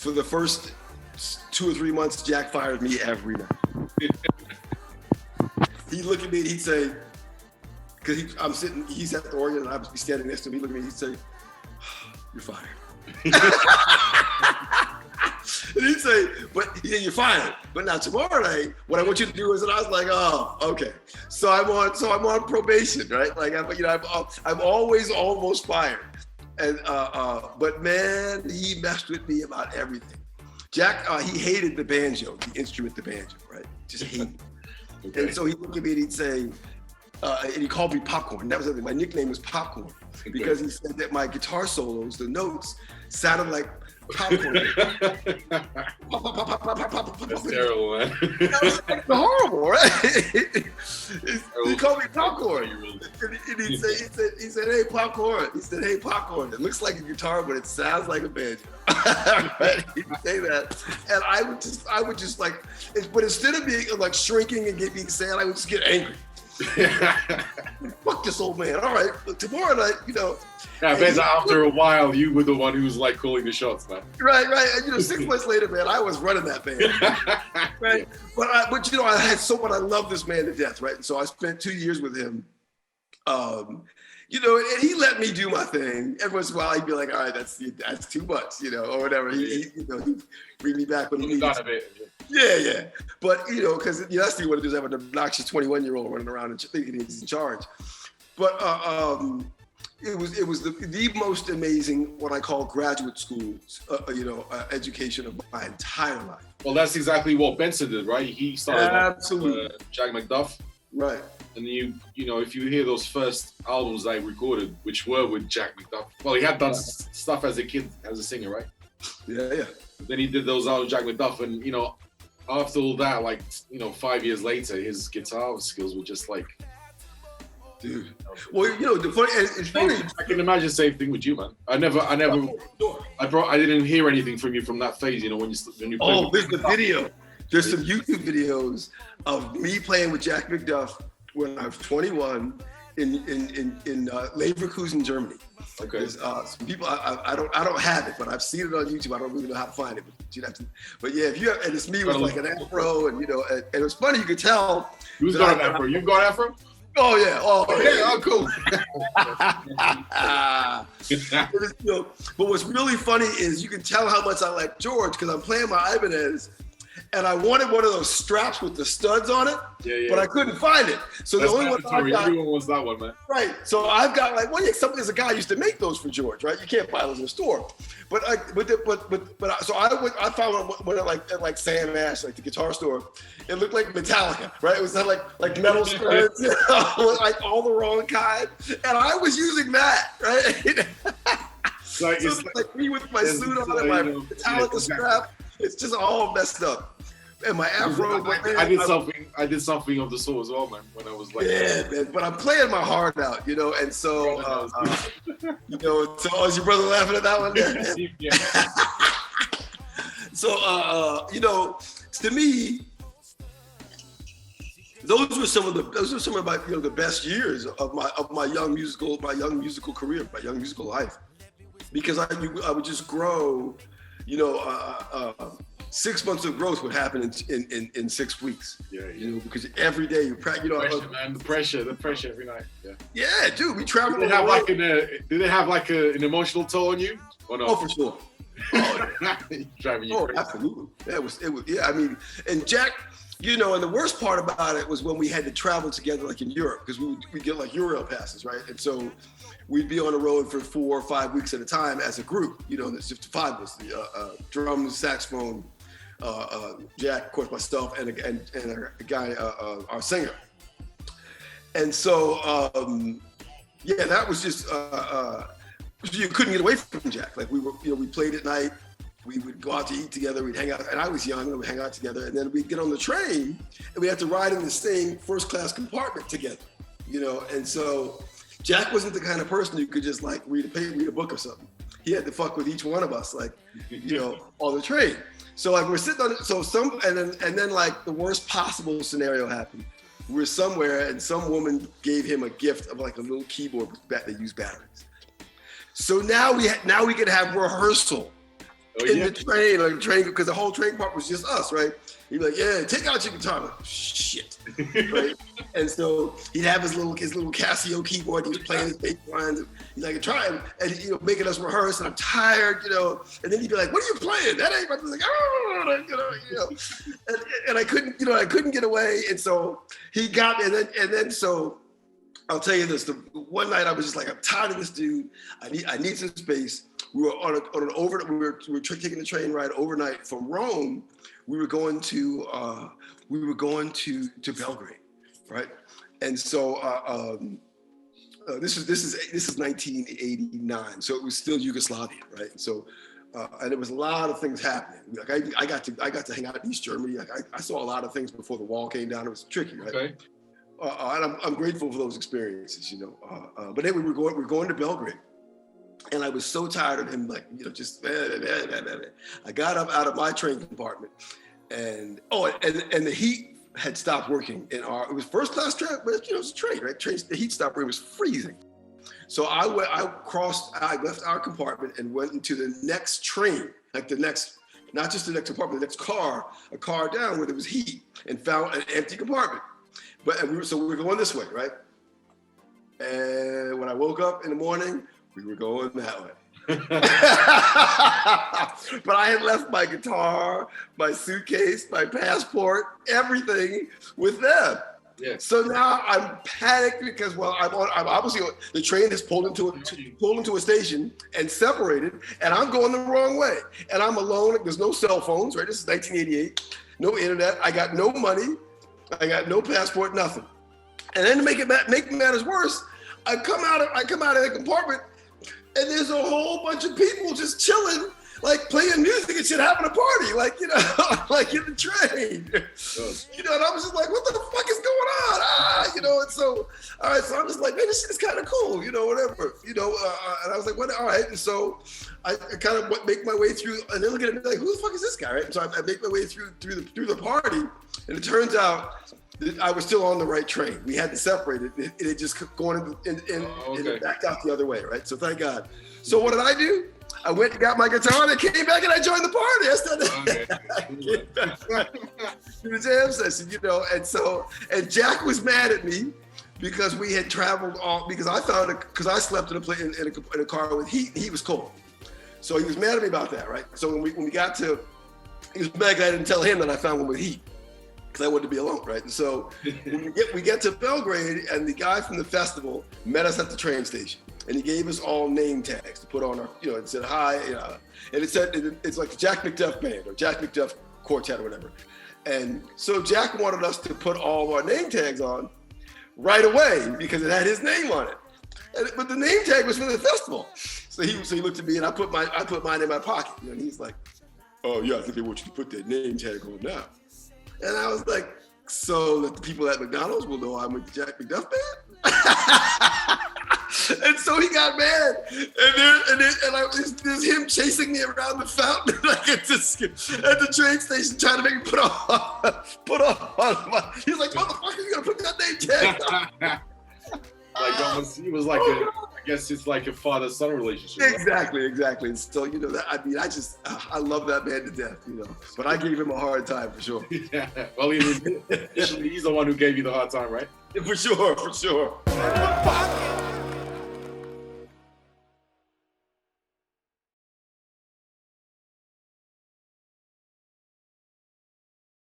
for the first 2 or 3 months, Jack fired me every night. He'd look at me and he'd say, because he's at the organ and I'd be standing next to him, he'd look at me and he'd say, "You're fired." And he'd say, "But yeah, you're fired. But now tomorrow night, what I want you to do is," and I was like, "Oh, okay." So I'm on probation, right? Like I'm always almost fired. And but man, he messed with me about everything. Jack, he hated the banjo, the instrument, the banjo, right? Just hated it. Okay. And so he'd look at me and he'd say, and he called me Popcorn. That was my nickname was Popcorn, because he said that my guitar solos, the notes, sounded like popcorn. That's terrible, man. That was horrible, right? He called me Popcorn. And he said, "Hey, Popcorn." He said, "Hey, Popcorn. It looks like a guitar, but it sounds like a banjo." Right? He'd say that, and I would just like, but instead of being like shrinking and being sad, I would just get angry. Fuck this old man. All right, look, tomorrow night, Yeah, Benson, after a while, you were the one who was like calling the shots, man. Right. And 6 months later, man, I was running that band. Right. But I had I love this man to death, right? And so I spent 2 years with him. And he let me do my thing. Every once in a while, he'd be like, "All right, that's too much," or whatever. He'd bring me back when he needed to. Yeah. But, because that's what it is, have an obnoxious 21-year-old running around and thinking he's in charge. But it was the most amazing, what I call graduate school, education of my entire life. Well, that's exactly what Benson did, right? He started absolutely Jack McDuff. Right. And if you hear those first albums I recorded, which were with Jack McDuff, well, he had done stuff as a kid, as a singer, right? Yeah. Then he did those albums, Jack McDuff, and after all that, 5 years later, his guitar skills were just like, dude. Well, it's funny. I can imagine the same thing with you, man. I didn't hear anything from you from that phase, when you played. There's the video. There's some YouTube videos of me playing with Jack McDuff when I was 21 in Leverkusen, Germany. Okay. Some people I don't have it, but I've seen it on YouTube. I don't really know how to find it, but you'd have to. But yeah, and it's me with like an afro, and and it was funny. You could tell. Who's got an afro? You got afro? Oh yeah. Oh cool. But what's really funny is you can tell how much I like George because I'm playing my Ibanez. And I wanted one of those straps with the studs on it, but I couldn't find it. So the only one I got, everyone wants that one, man. Right. So I've got there's a guy used to make those for George, right? You can't buy those in the store. So I found one at like Sam Ash, like the guitar store. It looked like Metallica, right? It was like metal skirts, like all the wrong kind. And I was using that, right? Like me with my suit on and my Metallica strap. It's just all messed up. And my afro. I did something of the sort as well, man. When I was like, man. But I'm playing my heart out, and so, so is your brother laughing at that one? Yeah. So, to me, those were some of my the best years of my young musical career, my young musical life, because I would just grow. 6 months of growth would happen in 6 weeks. Yeah. Because every day you practice. The pressure every night. Yeah, dude. We traveled. Did it have an emotional toll on you? Or not? Oh, for sure. Driving you crazy. Absolutely. It was. Yeah. I mean, and Jack. And the worst part about it was when we had to travel together, like in Europe, because we get like Euro passes, right? And so we'd be on the road for 4 or 5 weeks at a time as a group. There's just 5 of us: drums, saxophone, Jack, of course, myself, and a guy, our singer. And so, that was just you couldn't get away from Jack. Like we played at night. We would go out to eat together. We'd hang out, and I was young, and we'd hang out together. And then we'd get on the train, and we had to ride in the same first-class compartment together. And so Jack wasn't the kind of person who could just like read a book or something. He had to fuck with each one of us, like on the train. So like we're sitting on it. And then like the worst possible scenario happened. We were somewhere, and some woman gave him a gift of like a little keyboard that used batteries. So now we could have rehearsal in the train, like the train, because the whole train part was just us, right? He'd be like, yeah, take out your guitar. I'm like, shit, right? And so he'd have his little Casio keyboard. He was playing his bass lines. He's like, try it, and making us rehearse. And I'm tired, And then he'd be like, what are you playing? That ain't. I was like, oh, and I couldn't get away. And so he got me, and then so. I'll tell you this. One night I was just like, I'm tired of this dude. I need some space. We were we were taking the train ride overnight from Rome. We were going to Belgrade, right? And so this is 1989. So it was still Yugoslavia, right? So and there was a lot of things happening. Like I got to hang out in East Germany. Like I saw a lot of things before the wall came down. It was tricky, right? Okay. And I'm grateful for those experiences, But then we were going to Belgrade, and I was so tired of him, just. I got up out of my train compartment, and the heat had stopped working in it was first class train, but it was a train, right? The heat stopped. It was freezing, so I left our compartment and went into the next train, not just the next compartment, the next car, a car down where there was heat, and found an empty compartment. So we were going this way, right? And when I woke up in the morning, we were going that way. But I had left my guitar, my suitcase, my passport, everything with them. Yeah. So now I'm panicked because I'm obviously the train has pulled into a station and separated, and I'm going the wrong way, and I'm alone. There's no cell phones, right? This is 1988. No internet. I got no money. I got no passport, nothing. And then to make matters worse, I come out of the compartment, and there's a whole bunch of people just chilling, like playing music and shit, having a party, like in the train. And I was just like, what the fuck is going on? And so, all right, so I'm just like, man, this shit is kind of cool, whatever, and I was like, what? All right, and so I kind of make my way through, and they look at me like, who the fuck is this guy, right? And so I make my way through the party, and it turns out that I was still on the right train. We hadn't separated. It had just gone and it backed out the other way, right? So thank God. So what did I do? I went and got my guitar, and I came back and I joined the party. I started to the jam session, and Jack was mad at me because we had traveled because I slept in a car with heat, and he was cold. So he was mad at me about that, right? So when we got to, he was mad I didn't tell him that I found one with heat, because I wanted to be alone, right? And so when we get to Belgrade, and the guy from the festival met us at the train station, and he gave us all name tags to put on our, it said hi, and it said it's like the Jack McDuff Band or Jack McDuff Quartet or whatever. And so Jack wanted us to put all of our name tags on right away because it had his name on it. But the name tag was for the festival. So he looked at me, and I put mine in my pocket, and he's like, oh yeah, I think they want you to put that name tag on now. And I was like, so that the people at McDonald's will know I'm with the Jack McDuff Band? And so he got mad, and there's him chasing me around the fountain, like at the train station, trying to make me put on my. He's like, "Motherfucker, you gonna put that name tag?" It was like I guess it's like a father-son relationship. Exactly. And so I love that man to death, But I gave him a hard time for sure. Yeah. Well, he's the one who gave you the hard time, right? For sure.